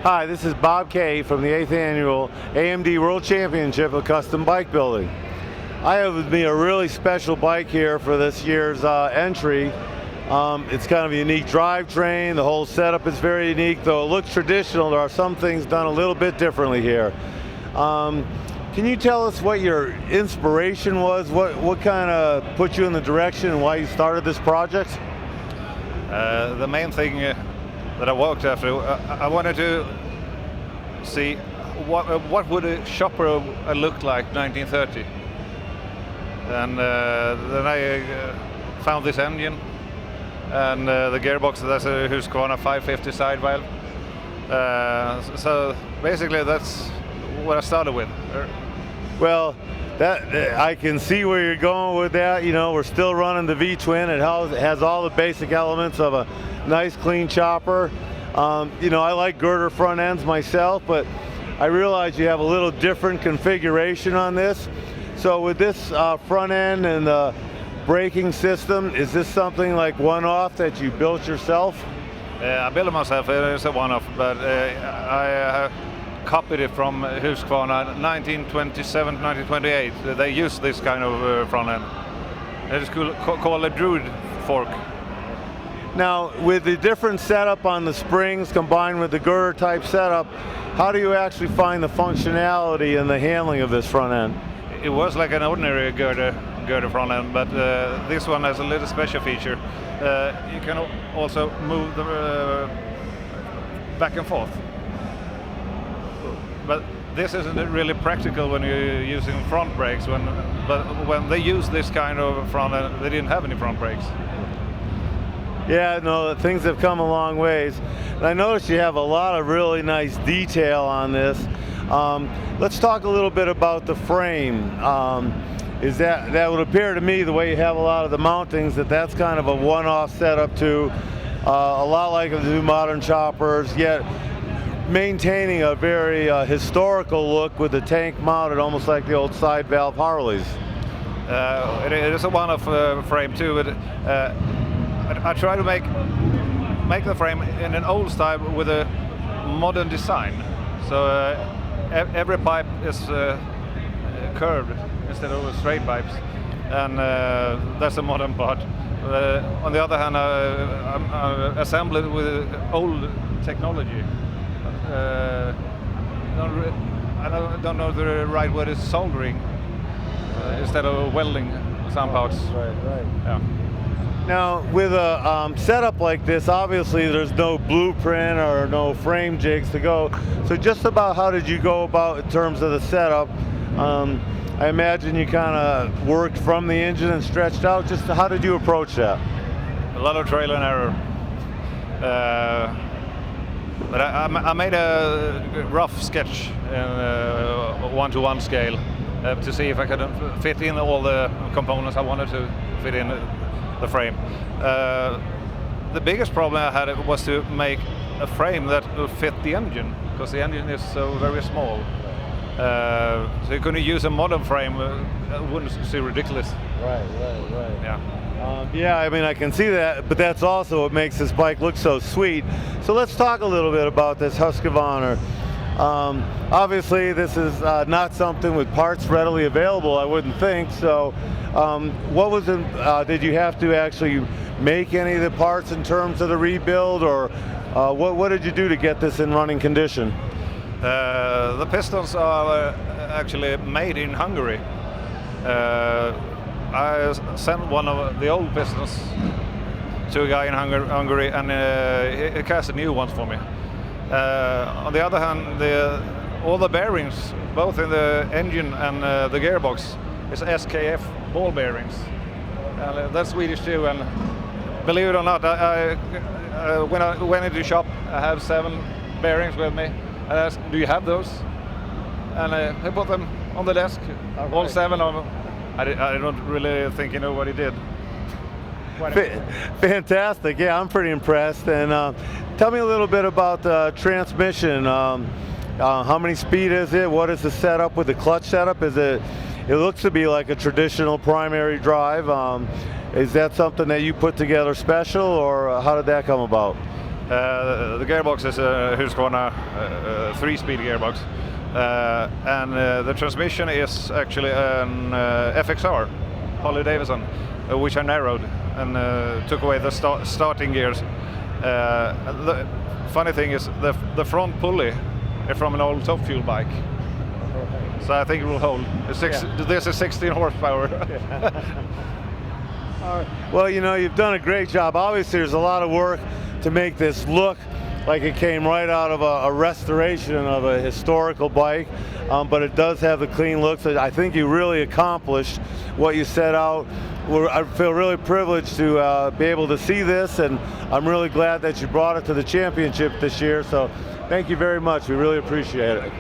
Hi, this is Bob Kay from the 8th Annual AMD World Championship of Custom Bike Building. I have with me a really special bike here for this year's entry. It's kind of a unique drivetrain. The whole setup is very unique. Though it looks traditional, there are some things done a little bit differently here. Can you tell us what your inspiration was? What kind of put you in the direction and why you started this project? The main thing that I worked after, I wanted to see what would a shopper look like 1930, and then I found this engine and the gearbox. That's a Husqvarna 550 side valve. So basically, that's what I started with. Well, I can see where you're going with that. You know, we're still running the V-twin. It has all the basic elements of a nice, clean chopper. You know, I like girder front ends myself, but I realize you have a little different configuration on this. So with this front end and the braking system, is this something like one-off that you built yourself? I built it myself. It's a one-off, but I copied it from Husqvarna 1927, 1928. They used this kind of front end. It's called a Druid fork. Now, with the different setup on the springs combined with the girder type setup, how do you actually find the functionality and the handling of this front end? It was like an ordinary girder front end, but this one has a little special feature. You can also move the back and forth. But this isn't really practical when you're using front brakes. But when they use this kind of front end, they didn't have any front brakes. Yeah, no, things have come a long ways. And I noticed you have a lot of really nice detail on this. Let's talk a little bit about the frame. That would appear to me, the way you have a lot of the mountings, that's kind of a one-off setup too. A lot like the new modern choppers, yet maintaining a very historical look with the tank mounted, almost like the old side valve Harleys. It is a one-off frame too. But, I try to make the frame in an old style with a modern design. So every pipe is curved instead of straight pipes, and that's a modern part. On the other hand, I assemble it with old technology. I don't know the right word is soldering instead of welding some parts. Right. Yeah. Now, with a setup like this, obviously there's no blueprint or no frame jigs to go. So just about how did you go about in terms of the setup? I imagine you kind of worked from the engine and stretched out. Just how did you approach that? A lot of trial and error. But I made a rough sketch in 1:1 scale to see if I could fit in all the components I wanted to fit in the frame. The biggest problem I had was to make a frame that would fit the engine, because the engine is so very small. So you couldn't use a modern frame, it wouldn't seem ridiculous. Right. Yeah. Yeah, I mean, I can see that, but that's also what makes this bike look so sweet. So let's talk a little bit about this Husqvarna. Obviously, this is not something with parts readily available, I wouldn't think. So what was it, did you have to actually make any of the parts in terms of the rebuild, or what did you do to get this in running condition? The pistons are actually made in Hungary. I sent one of the old pistons to a guy in Hungary, and he cast new ones for me. On the other hand, all the bearings, both in the engine and the gearbox, is SKF ball bearings. That's Swedish too, and believe it or not, when I went into the shop, I have 7 bearings with me. I asked, do you have those? And he put them on the desk, all 7 of them. I don't really think you know what he did. Fantastic, yeah, I'm pretty impressed. And tell me a little bit about the transmission. How many speed is it? What is the setup with the clutch setup? It looks to be like a traditional primary drive. Is that something that you put together special, or how did that come about? The gearbox is a Husqvarna 3-speed gearbox, and the transmission is actually an FXR, Harley Davidson, which I narrowed and took away the starting gears. The funny thing is the front pulley is from an old top fuel bike. So I think it will hold. This is 16 horsepower. Well, you know, you've done a great job. Obviously, there's a lot of work to make this look like it came right out of a restoration of a historical bike, but it does have the clean look. So I think you really accomplished what you set out. I feel really privileged to be able to see this, and I'm really glad that you brought it to the championship this year. So thank you very much. We really appreciate it.